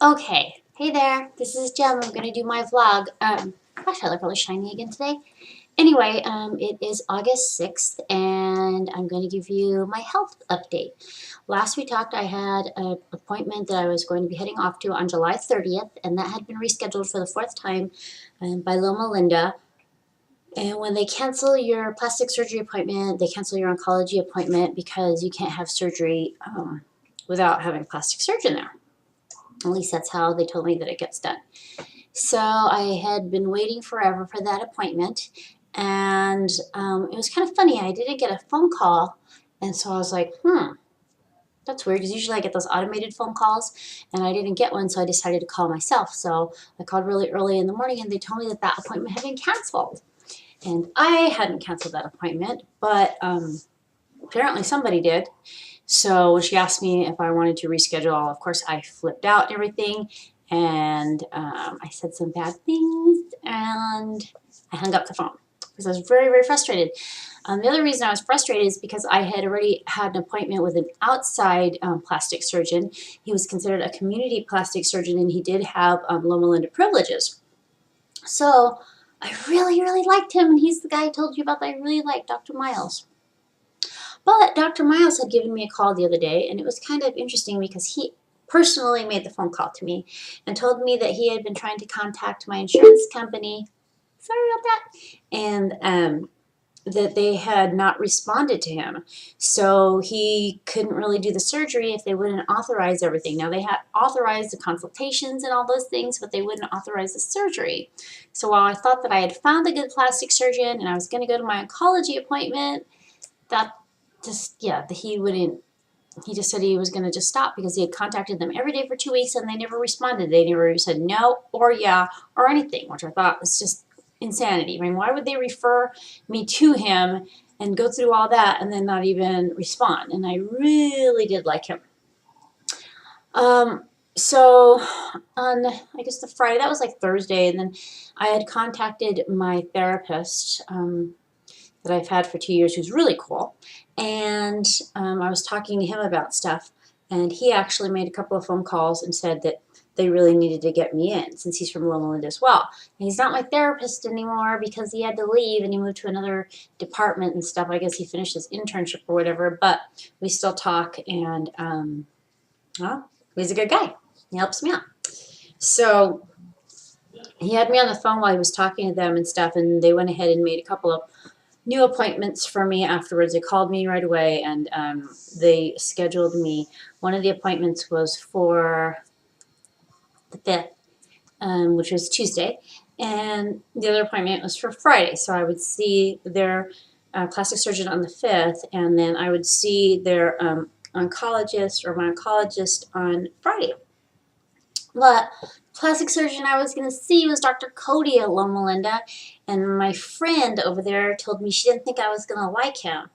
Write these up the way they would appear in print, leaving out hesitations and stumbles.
Okay, hey there, this is Jem. I'm gonna do my vlog. Gosh, I look really shiny again today. Anyway, it is August 6th, and I'm going to give you my health update. Last we talked, I had an appointment that I was going to be heading off to on July 30th, and that had been rescheduled for the fourth time by Loma Linda. And when they cancel your plastic surgery appointment, they cancel your oncology appointment because you can't have surgery without having plastic surgeon there. At least that's how they told me that it gets done. So I had been waiting forever for that appointment, and it was kind of funny. I didn't get a phone call, and so I was like, that's weird, because usually I get those automated phone calls, and I didn't get one, so I decided to call myself. So I called really early in the morning, and they told me that that appointment had been canceled. And I hadn't canceled that appointment, but apparently somebody did. So when she asked me if I wanted to reschedule, of course I flipped out and everything, and I said some bad things, and I hung up the phone because I was very, very frustrated. The other reason I was frustrated is because I had already had an appointment with an outside plastic surgeon. He was considered a community plastic surgeon, and he did have Loma Linda privileges. So I really, really liked him, and he's the guy I told you about that I really liked, Dr. Miles. But Dr. Miles had given me a call the other day, and it was kind of interesting because he personally made the phone call to me and told me that he had been trying to contact my insurance company. Sorry about that. And that they had not responded to him. So he couldn't really do the surgery if they wouldn't authorize everything. Now, they had authorized the consultations and all those things, but they wouldn't authorize the surgery. So while I thought that I had found a good plastic surgeon and I was going to go to my oncology appointment, that he just said he was going to just stop because he had contacted them every day for 2 weeks and they never responded. They never said no or yeah or anything, which I thought was just insanity. I mean, why would they refer me to him and go through all that and then not even respond? And I really did like him. So on, I guess the Friday, that was like Thursday, and then I had contacted my therapist that I've had for 2 years, who's really cool. And I was talking to him about stuff, and he actually made a couple of phone calls and said that they really needed to get me in, since he's from Loma Linda as well. And he's not my therapist anymore because he had to leave and he moved to another department and stuff. I guess he finished his internship or whatever, but we still talk, and well, he's a good guy. He helps me out. So he had me on the phone while he was talking to them and stuff, and they went ahead and made a couple of new appointments for me afterwards. They called me right away, and they scheduled me. One of the appointments was for the 5th, which was Tuesday, and the other appointment was for Friday. So I would see their plastic surgeon on the 5th, and then I would see their oncologist or my oncologist on Friday. But plastic surgeon I was going to see was Dr. Cody at Loma Linda, and my friend over there told me she didn't think I was going to like him.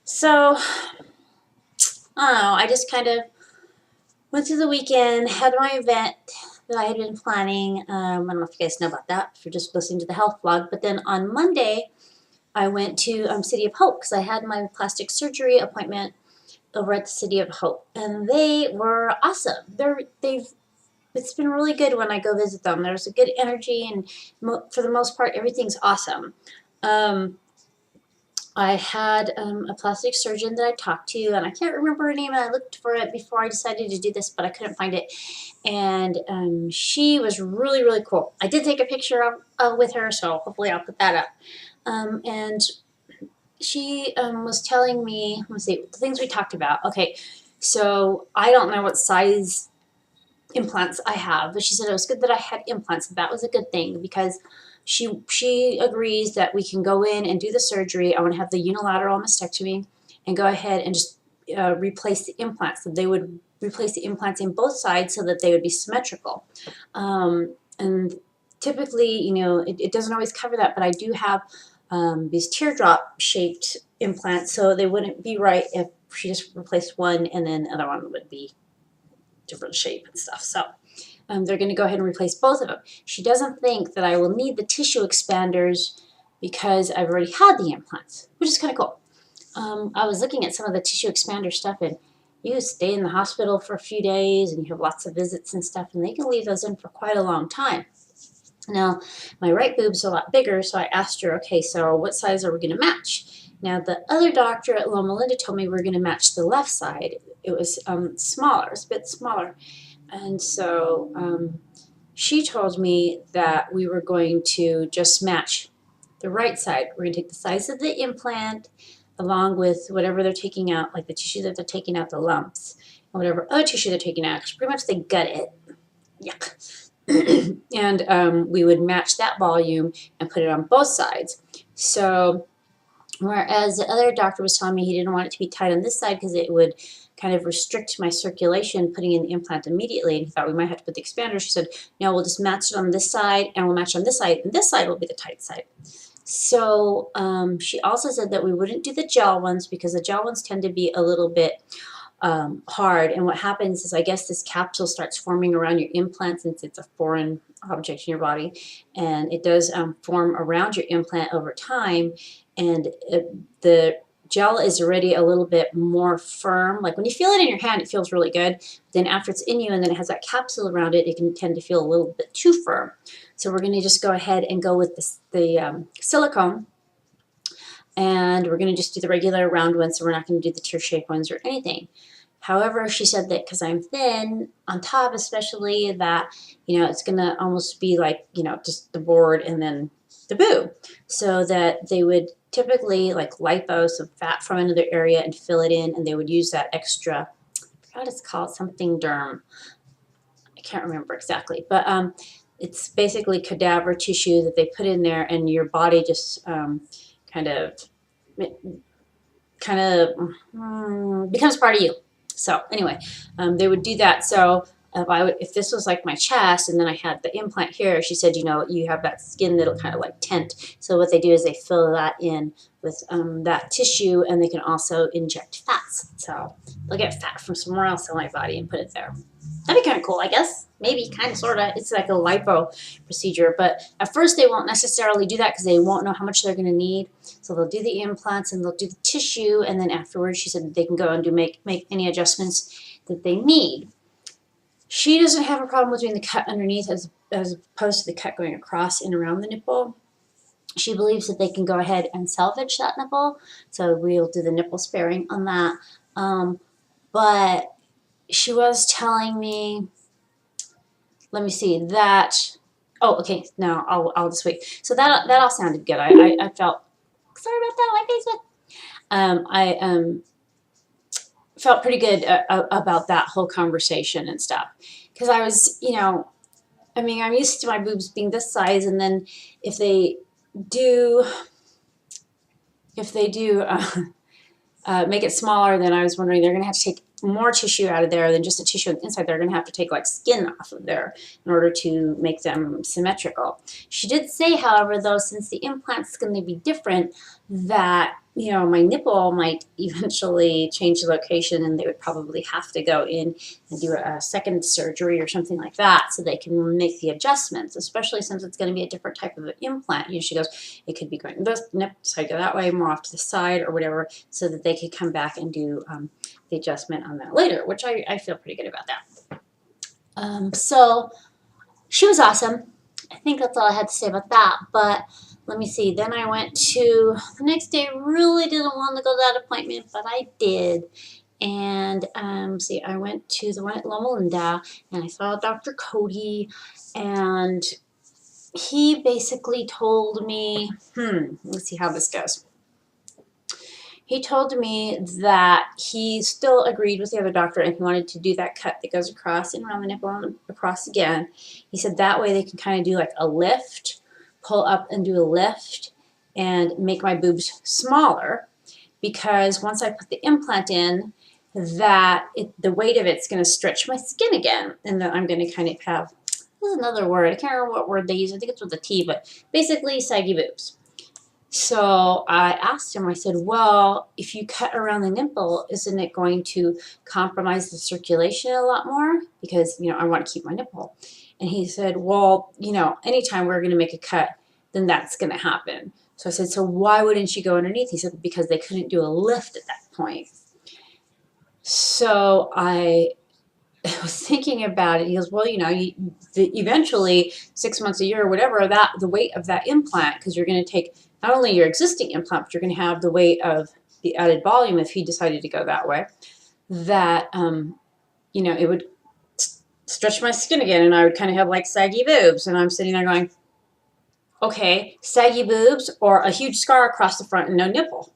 So, I don't know, I just kind of went through the weekend, had my event that I had been planning. I don't know if you guys know about that, if you're just listening to the health vlog. But then on Monday, I went to City of Hope because I had my plastic surgery appointment over at the City of Hope, and they were awesome. It's been really good when I go visit them. There's a good energy, and for the most part, everything's awesome. I had a plastic surgeon that I talked to, and I can't remember her name, and I looked for it before I decided to do this, but I couldn't find it. And she was really, really cool. I did take a picture with her, so hopefully I'll put that up. And she was telling me, let's see, the things we talked about. Okay, so I don't know what size implants I have, but she said it was good that I had implants. That was a good thing because she agrees that we can go in and do the surgery. I want to have the unilateral mastectomy and go ahead and just replace the implants. So they would replace the implants in both sides so that they would be symmetrical. And typically, you know, it doesn't always cover that, but I do have these teardrop shaped implants, so they wouldn't be right if she just replaced one and then the other one would be different shape and stuff. So they're going to go ahead and replace both of them. She doesn't think that I will need the tissue expanders because I've already had the implants, which is kind of cool. I was looking at some of the tissue expander stuff, and you stay in the hospital for a few days and you have lots of visits and stuff, and they can leave those in for quite a long time. Now, my right boob's a lot bigger, so I asked her, okay, so what size are we going to match? Now, the other doctor at Loma Linda told me we are going to match the left side. It was smaller, it's a bit smaller. And so she told me that we were going to just match the right side. We're going to take the size of the implant along with whatever they're taking out, like the tissue that they're taking out, the lumps, and whatever other tissue they're taking out, because pretty much they gut it. Yuck. And we would match that volume and put it on both sides. So whereas the other doctor was telling me he didn't want it to be tight on this side because it would kind of restrict my circulation putting in the implant immediately, and he thought we might have to put the expander. She said, no, we'll just match it on this side and we'll match it on this side, and this side will be the tight side. So she also said that we wouldn't do the gel ones because the gel ones tend to be a little bit hard, and what happens is I guess this capsule starts forming around your implant since it's a foreign object in your body, and it does form around your implant over time, and the gel is already a little bit more firm. Like when you feel it in your hand, it feels really good. Then after it's in you and then it has that capsule around it, it can tend to feel a little bit too firm. So we're going to just go ahead and go with the silicone, and we're going to just do the regular round ones, so we're not going to do the tear shape ones or anything. However, she said that because I'm thin on top, especially, that, you know, it's going to almost be like, you know, just the board and then the boob. So that they would typically like lipo some fat from another area and fill it in, and they would use that extra, I forgot what it's called, something derm. I can't remember exactly, but it's basically cadaver tissue that they put in there, and your body just kind of becomes part of you. So anyway, they would do that. So if this was like my chest and then I had the implant here, she said, you know, you have that skin that'll kind of like tent. So what they do is they fill that in with that tissue, and they can also inject fats. So they'll get fat from somewhere else in my body and put it there. That'd be kind of cool, I guess. Maybe, kind of, sort of. It's like a lipo procedure. But at first they won't necessarily do that because they won't know how much they're going to need. So they'll do the implants and they'll do the tissue, and then afterwards she said they can go and make any adjustments that they need. She doesn't have a problem with doing the cut underneath as opposed to the cut going across and around the nipple. She believes that they can go ahead and salvage that nipple. So we'll do the nipple sparing on that. But she was telling me, let me see, that, oh, okay, no, I'll just wait. So that all sounded good. I felt, sorry about that, my Facebook. I felt pretty good about that whole conversation and stuff. Because I was, you know, I mean, I'm used to my boobs being this size, and then if they do make it smaller, then I was wondering they're going to have to take more tissue out of there than just the tissue on the inside. They're going to have to take like skin off of there in order to make them symmetrical. She did say, however, though, since the implant's going to be different, that, you know, my nipple might eventually change the location, and they would probably have to go in and do a second surgery or something like that so they can make the adjustments, especially since it's going to be a different type of implant. You know, she goes, it could be going this nipple side go that way, more off to the side or whatever, so that they could come back and do the adjustment on that later, which I feel pretty good about that. So she was awesome. I think that's all I had to say about that. But let me see. Then I went to the next day. Really didn't want to go to that appointment, but I did. And see, I went to the one at Loma Linda, and I saw Dr. Cody, and he basically told me, let's see how this goes. He told me that he still agreed with the other doctor, and he wanted to do that cut that goes across and around the nipple and across again. He said that way they can kind of do like a lift, pull up and do a lift, and make my boobs smaller, because once I put the implant in, the weight of it's going to stretch my skin again, and then I'm going to kind of have, there's another word, I can't remember what word they use, I think it's with a T, but basically saggy boobs. So I asked him, I said, well, if you cut around the nipple, isn't it going to compromise the circulation a lot more? Because, you know, I want to keep my nipple. And he said, well, you know, anytime we're going to make a cut, then that's going to happen. So I said, so why wouldn't you go underneath? He said, because they couldn't do a lift at that point. So I was thinking about it. He goes, well, eventually 6 months, a year, or whatever, that the weight of that implant, because you're going to take not only your existing implant, but you're going to have the weight of the added volume if he decided to go that way. That it would stretch my skin again, and I would kind of have like saggy boobs, and I'm sitting there going, okay, saggy boobs or a huge scar across the front and no nipple.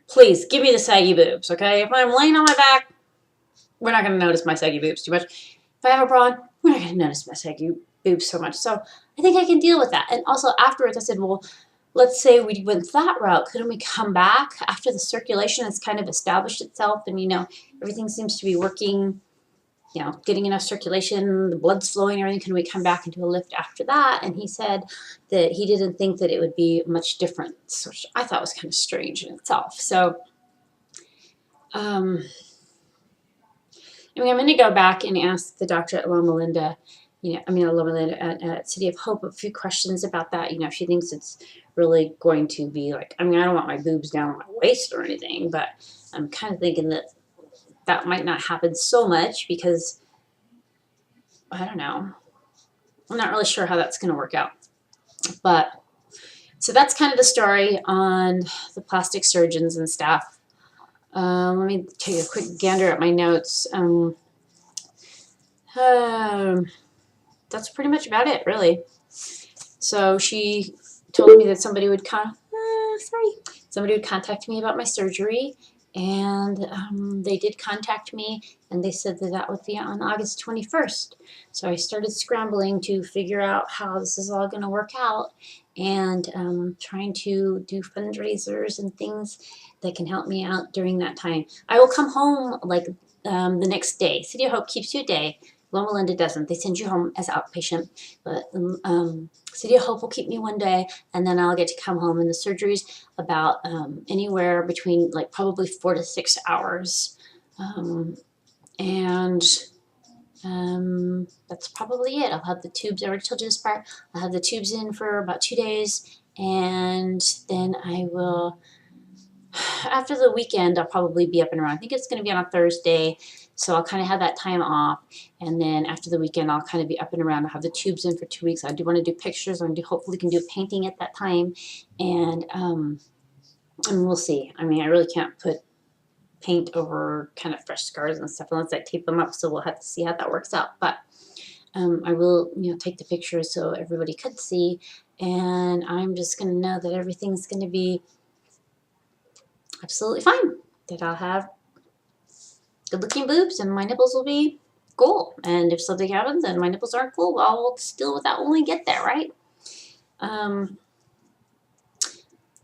Please give me the saggy boobs, okay? If I'm laying on my back, we're not going to notice my saggy boobs too much. If I have a bra on, we're not going to notice my saggy boobs so much. So I think I can deal with that. And also afterwards, I said, well, let's say we went that route. Couldn't we come back after the circulation has kind of established itself and, everything seems to be working, getting enough circulation, the blood's flowing, everything. Can we come back and do a lift after that? And he said that he didn't think that it would be much different, which I thought was kind of strange in itself. So, I'm going to go back and ask the doctor at Loma Linda, Loma Linda at City of Hope, a few questions about that. If she thinks it's really going to be like, I don't want my boobs down on my waist or anything, but I'm kind of thinking that might not happen so much because, I don't know. I'm not really sure how that's going to work out. But, so that's kind of the story on the plastic surgeons and staff. Let me take a quick gander at my notes. That's pretty much about it, really. So she told me that somebody would contact me about my surgery, and they did contact me, and they said that would be on August 21st. So I started scrambling to figure out how this is all going to work out, and trying to do fundraisers and things that can help me out during that time. I will come home like the next day. City of Hope keeps you a day. Loma Linda doesn't. They send you home as outpatient. But City of Hope will keep me one day, and then I'll get to come home. And the surgery's about anywhere between like probably 4 to 6 hours. And that's probably it. I'll have the tubes. I already told you this part. I'll have the tubes in for about 2 days, and then I will. After the weekend, I'll probably be up and around. I think it's going to be on a Thursday, so I'll kind of have that time off. And then after the weekend, I'll kind of be up and around. I'll have the tubes in for 2 weeks. I do want to do pictures. Hopefully can do painting at that time. And we'll see. I really can't put paint over kind of fresh scars and stuff unless I tape them up. So we'll have to see how that works out. But I will, take the pictures so everybody could see. And I'm just going to know that everything's going to be absolutely fine. That I'll have good looking boobs and my nipples will be cool. And if something happens and my nipples aren't cool, well, we'll still with that when we get there, right?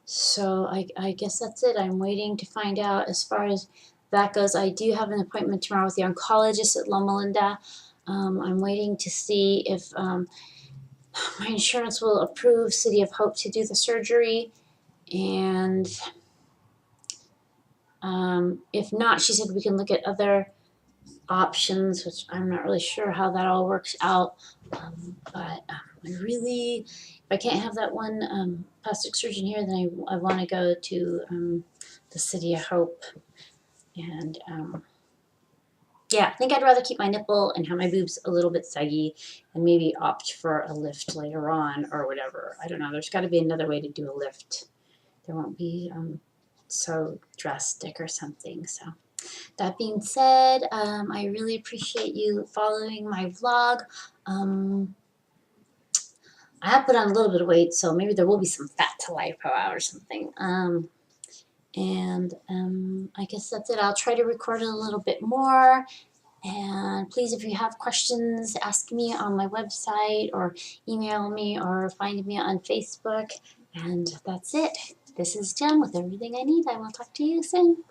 So I guess that's it. I'm waiting to find out as far as that goes. I do have an appointment tomorrow with the oncologist at Loma Linda. I'm waiting to see if my insurance will approve City of Hope to do the surgery. And if not, she said we can look at other options, which I'm not really sure how that all works out. But if I can't have that one plastic surgeon here, then I want to go to the City of Hope. And yeah, I think I'd rather keep my nipple and have my boobs a little bit saggy and maybe opt for a lift later on or whatever. I don't know. There's got to be another way to do a lift. There won't be so drastic or something. So that being said, I really appreciate you following my vlog. I have put on a little bit of weight, so maybe there will be some fat to lipo out or something. I guess that's it. I'll try to record it a little bit more. And please, if you have questions, ask me on my website or email me or find me on Facebook. And that's it. This is Jen with everything I need. I will talk to you soon.